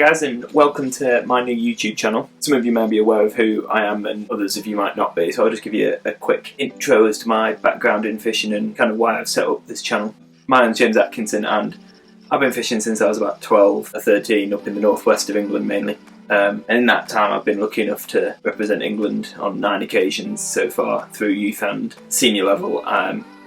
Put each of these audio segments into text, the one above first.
guys, and welcome to my new YouTube channel. Some of you may be aware of who I am and others of you might not be, so I'll just give you a quick intro as to my background in fishing and kind of why I've set up this channel. My name's James Atkinson and I've been fishing since I was about 12 or 13 up in the northwest of England mainly. And in that time I've been lucky enough to represent England on 9 occasions so far through youth and senior level.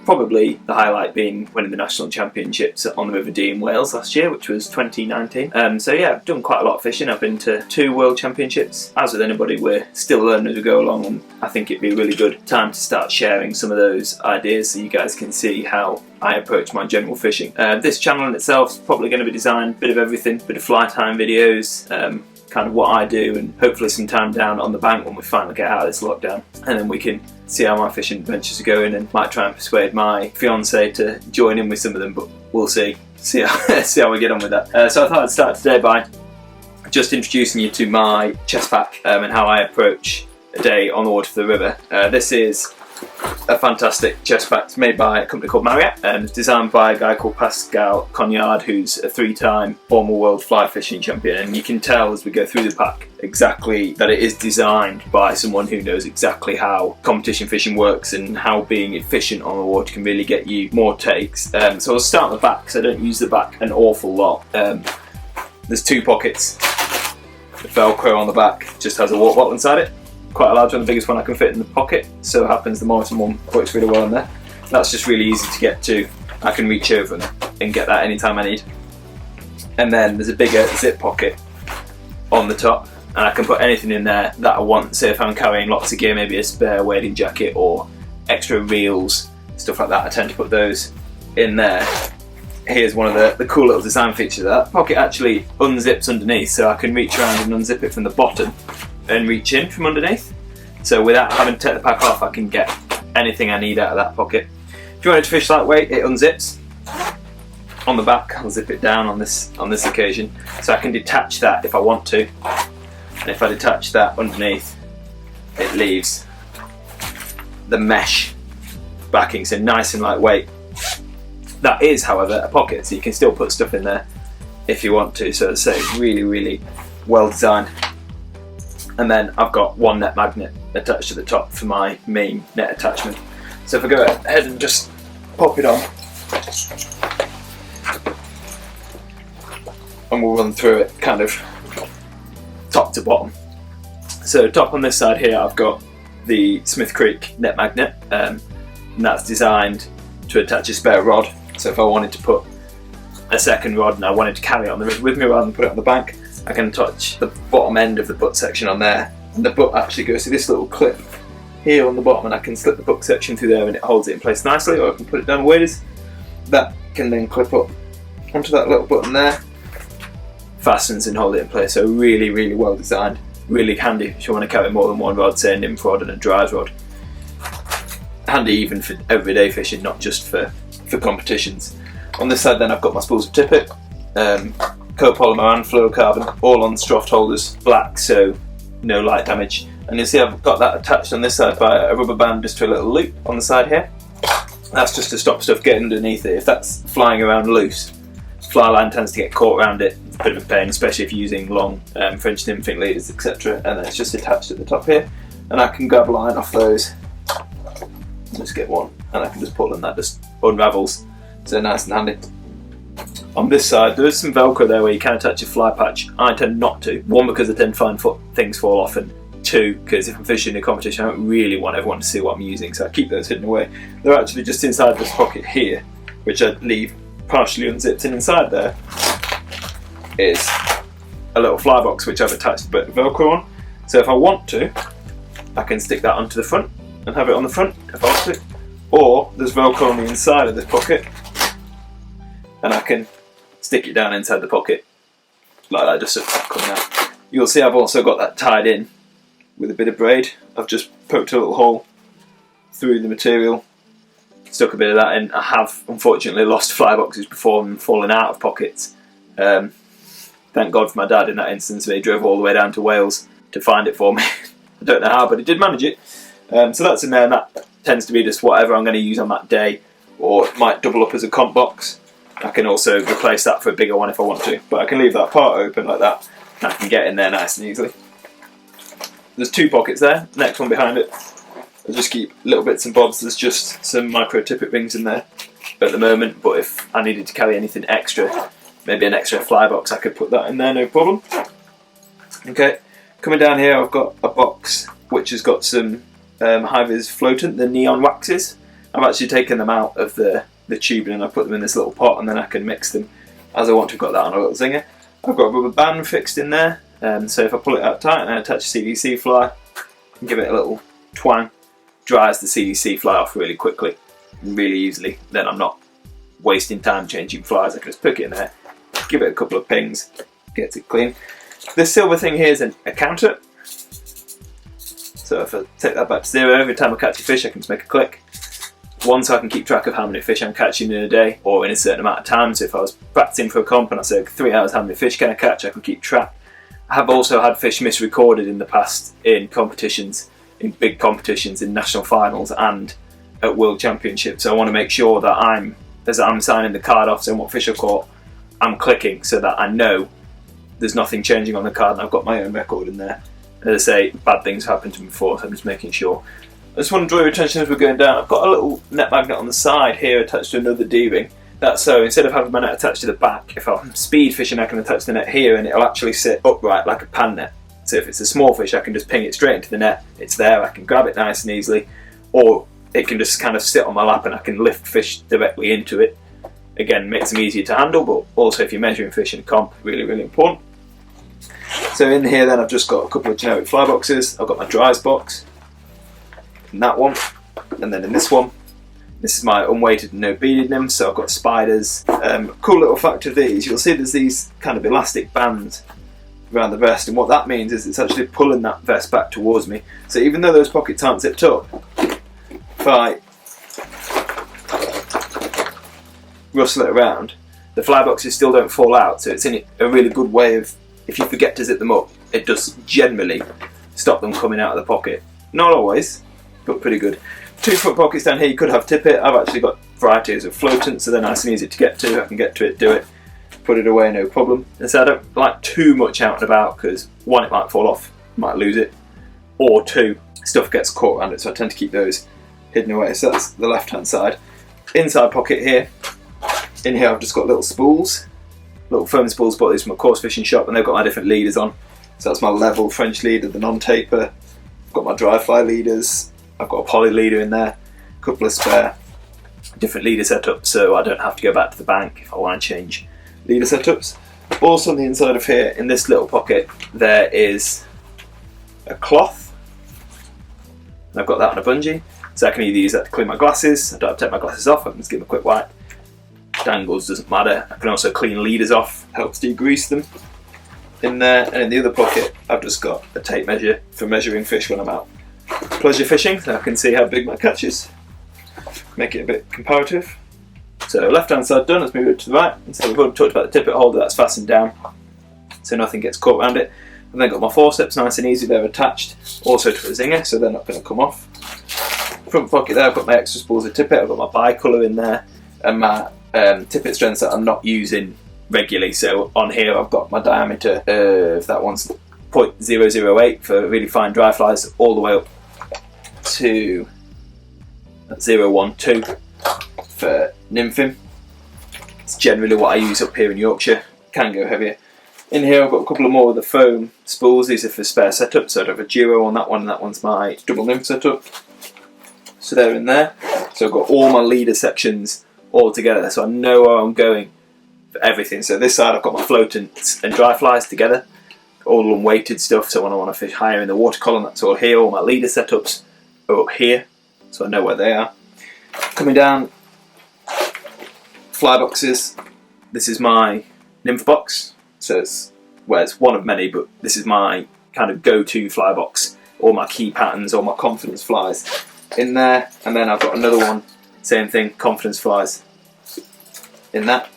Probably the highlight being winning the national championships on the River Dee in Wales last year, which was 2019. So yeah, I've done quite a lot of fishing. I've been to 2 world championships. As with anybody, we're still learning as we go along, and I think it'd be a really good time to start sharing some of those ideas so you guys can see how I approach my general fishing. This channel in itself is probably going to be designed a bit of everything, bit of fly time videos, kind of what I do, and hopefully some time down on the bank when we finally get out of this lockdown, and then we can see how my fishing adventures are going, and might try and persuade my fiance to join in with some of them, but we'll see how we get on with that. So I thought I'd start today by just introducing you to my chest pack and how I approach a day on the water for the river. This is a fantastic chest pack. It's made by a company called Marriott and it's designed by a guy called Pascal Cognard, who's a 3-time former world fly fishing champion, and you can tell as we go through the pack exactly that it is designed by someone who knows exactly how competition fishing works and how being efficient on the water can really get you more takes. So I'll start at the back because I don't use the back an awful lot. There's 2 pockets. The Velcro on the back just has a water bottle inside it. Quite a large one, the biggest one I can fit in the pocket. So it happens the Morrison one works really well in there. That's just really easy to get to. I can reach over and get that anytime I need. And then there's a bigger zip pocket on the top, and I can put anything in there that I want. Say if I'm carrying lots of gear, maybe a spare wading jacket or extra reels, stuff like that, I tend to put those in there. Here's one of the cool little design features. That pocket actually unzips underneath, so I can reach around and unzip it from the bottom and reach in from underneath. So without having to take the pack off, I can get anything I need out of that pocket. If you wanted to fish that way, it unzips on the back. I'll zip it down on this occasion, so I can detach that if I want to. And if I detach that underneath, it leaves the mesh backing, so nice and lightweight. That is, however, a pocket, so you can still put stuff in there if you want to. So as I say, really well designed. And then I've got 1 net magnet attached to the top for my main net attachment. So if I go ahead and just pop it on, and we'll run through it kind of top to bottom. So top on this side here, I've got the Smith Creek net magnet, and that's designed to attach a spare rod. So if I wanted to put a second rod and I wanted to carry it on the river with me rather than put it on the bank, I can touch the bottom end of the butt section on there, and the butt actually goes to this little clip here on the bottom, and I can slip the butt section through there and it holds it in place nicely, or I can put it down the waders. That can then clip up onto that little button there, fastens and hold it in place. So really well designed, really handy if you want to carry more than 1 rod, say a nymph rod and a dries rod. Handy even for everyday fishing, not just for competitions. On this side then I've got my spools of tippet, copolymer and fluorocarbon, all on Stroft holders, black, so no light damage. And you'll see I've got that attached on this side by a rubber band just to a little loop on the side here. That's just to stop stuff getting underneath it. If that's flying around loose, fly line tends to get caught around it. It's a bit of a pain, especially if you're using long French nymphing leaders, etc. And then it's just attached at the top here, and I can grab a line off those, just get one, and I can just pull, and that just unravels. So nice and handy. On this side, there is some Velcro there where you can attach a fly patch. I tend not to. 1, because I tend to find things fall off, and 2, because if I'm fishing in a competition, I don't really want everyone to see what I'm using, so I keep those hidden away. They're actually just inside this pocket here, which I leave partially unzipped, and inside there is a little fly box which I've attached a bit of Velcro on. So if I want to, I can stick that onto the front and have it on the front if I want to. Or there's Velcro on the inside of this pocket, and I can stick it down inside the pocket like that, just so it's coming out. You'll see I've also got that tied in with a bit of braid. I've just poked a little hole through the material, stuck a bit of that in. I have unfortunately lost fly boxes before and fallen out of pockets. Thank God for my dad in that instance. He drove all the way down to Wales to find it for me. I don't know how, but he did manage it. So that's in there, and that tends to be just whatever I'm going to use on that day, or it might double up as a comp box. I can also replace that for a bigger one if I want to, but I can leave that part open like that and I can get in there nice and easily. There's 2 pockets there, next one behind it. I'll just keep little bits and bobs. There's just some micro tippet rings in there at the moment, but if I needed to carry anything extra, maybe an extra fly box, I could put that in there, no problem. Okay, coming down here I've got a box which has got some high-vis floatant, the neon waxes. I've actually taken them out of the tubing and I put them in this little pot, and then I can mix them as I want to. I've got that on a little zinger. I've got a rubber band fixed in there, so if I pull it out tight and I attach a CDC fly and give it a little twang, dries the CDC fly off really quickly and really easily. Then I'm not wasting time changing flies. I can just pick it in there, give it a couple of pings, get it clean. This silver thing here is a counter. So if I take that back to 0, every time I catch a fish I can just make a click. One, so I can keep track of how many fish I'm catching in a day or in a certain amount of time. So if I was practicing for a comp and I said 3 hours how many fish can I catch, I can keep track. I have also had fish misrecorded in the past in competitions, in big competitions, in national finals and at world championships. So I want to make sure that as I'm signing the card off saying what fish I caught, I'm clicking so that I know there's nothing changing on the card and I've got my own record in there. As I say, bad things happened to me before, so I'm just making sure. I just want to draw your attention as we're going down. I've got a little net magnet on the side here attached to another D-ring. That's so instead of having my net attached to the back, if I'm speed fishing I can attach the net here and it'll actually sit upright like a pan net. So if it's a small fish I can just ping it straight into the net, it's there, I can grab it nice and easily, or it can just kind of sit on my lap and I can lift fish directly into it. Again, makes them easier to handle, but also if you're measuring fish in a comp, really, really important. So in here then I've just got a couple of generic fly boxes. I've got my dries box in that one, and then in this one, this is my unweighted and no beaded nymph, so I've got spiders. Cool little fact of these, you'll see there's these kind of elastic bands around the vest, and what that means is it's actually pulling that vest back towards me. So even though those pockets aren't zipped up, if I rustle it around, the fly boxes still don't fall out, so it's in a really good way of, if you forget to zip them up, it does generally stop them coming out of the pocket. Not always, but pretty good. 2 front pockets down here, you could have tippet. I've actually got varieties of floatants, so they're nice and easy to get to. I can get to it, do it, put it away, no problem. And so I don't like too much out and about because 1, it might fall off, might lose it, or 2, stuff gets caught around it, so I tend to keep those hidden away. So that's the left hand side. Inside pocket here, in here I've just got little spools, little foam spools, bought these from a coarse fishing shop, and they've got my different leaders on. So that's my level French leader, the non-taper. I've got my dry fly leaders. I've got a poly leader in there, a couple of spare different leader setups, so I don't have to go back to the bank if I want to change leader setups. Also on the inside of here, in this little pocket, there is a cloth. And I've got that on a bungee, so I can either use that to clean my glasses. I don't have to take my glasses off, I can just give them a quick wipe. Dangles, doesn't matter. I can also clean leaders off, helps degrease them. In there, and in the other pocket, I've just got a tape measure for measuring fish when I'm out pleasure fishing, so I can see how big my catch is. Make it a bit comparative. So left hand side done, let's move it to the right. And so we've already talked about the tippet holder, that's fastened down so nothing gets caught around it. I've then got my forceps nice and easy, they're attached also to a zinger, so they're not going to come off. Front pocket there, I've got my extra spools of tippet, I've got my bicolour in there, and my tippet strengths that I'm not using regularly. So on here I've got my diameter of, that one's 0.008 for really fine dry flies, all the way up to 0.12 for nymphing. It's generally what I use up here in Yorkshire, can go heavier. In here I've got a couple of more of the foam spools, these are for spare setup, so I have a duo on that one, and that one's my double nymph setup. So they're in there. So I've got all my leader sections all together, so I know where I'm going for everything. So this side I've got my floatants and dry flies together, all unweighted stuff, so when I want to fish higher in the water column, that's all here. All my leader setups are up here, so I know where they are. Coming down, fly boxes. This is my nymph box, so it's one of many, but this is my kind of go-to fly box. All my key patterns, all my confidence flies in there, and then I've got another one, same thing, confidence flies in that.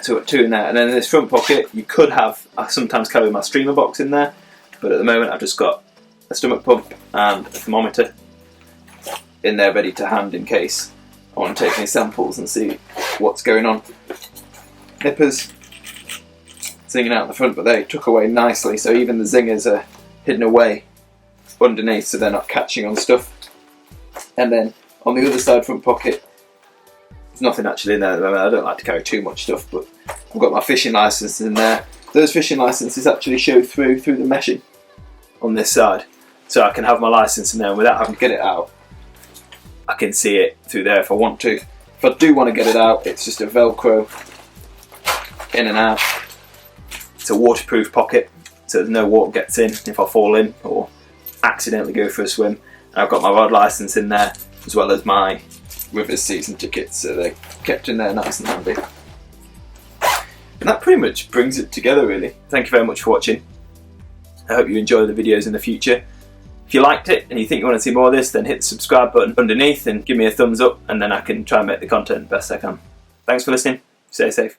So I've got 2 in there, and then in this front pocket you could have, I sometimes carry my streamer box in there, but at the moment I've just got a stomach pump and a thermometer in there ready to hand in case I want to take any samples and see what's going on. Nippers, zinging out the front, but they tuck away nicely, so even the zingers are hidden away underneath, so they're not catching on stuff. And then on the other side front pocket, there's nothing actually in there at the moment. I don't like to carry too much stuff, but I've got my fishing licenses in there. Those fishing licenses actually show through the meshing on this side, so I can have my license in there and without having to get it out, I can see it through there if I want to. If I do want to get it out, it's just a Velcro in and out. It's a waterproof pocket, so there's no water gets in if I fall in or accidentally go for a swim. And I've got my rod license in there, as well as my Rivers season tickets, so they're kept in there nice and handy. And that pretty much brings it together, really. Thank you very much for watching. I hope you enjoy the videos in the future. If you liked it and you think you want to see more of this, then hit the subscribe button underneath and give me a thumbs up, and then I can try and make the content best I can. Thanks for listening. Stay safe.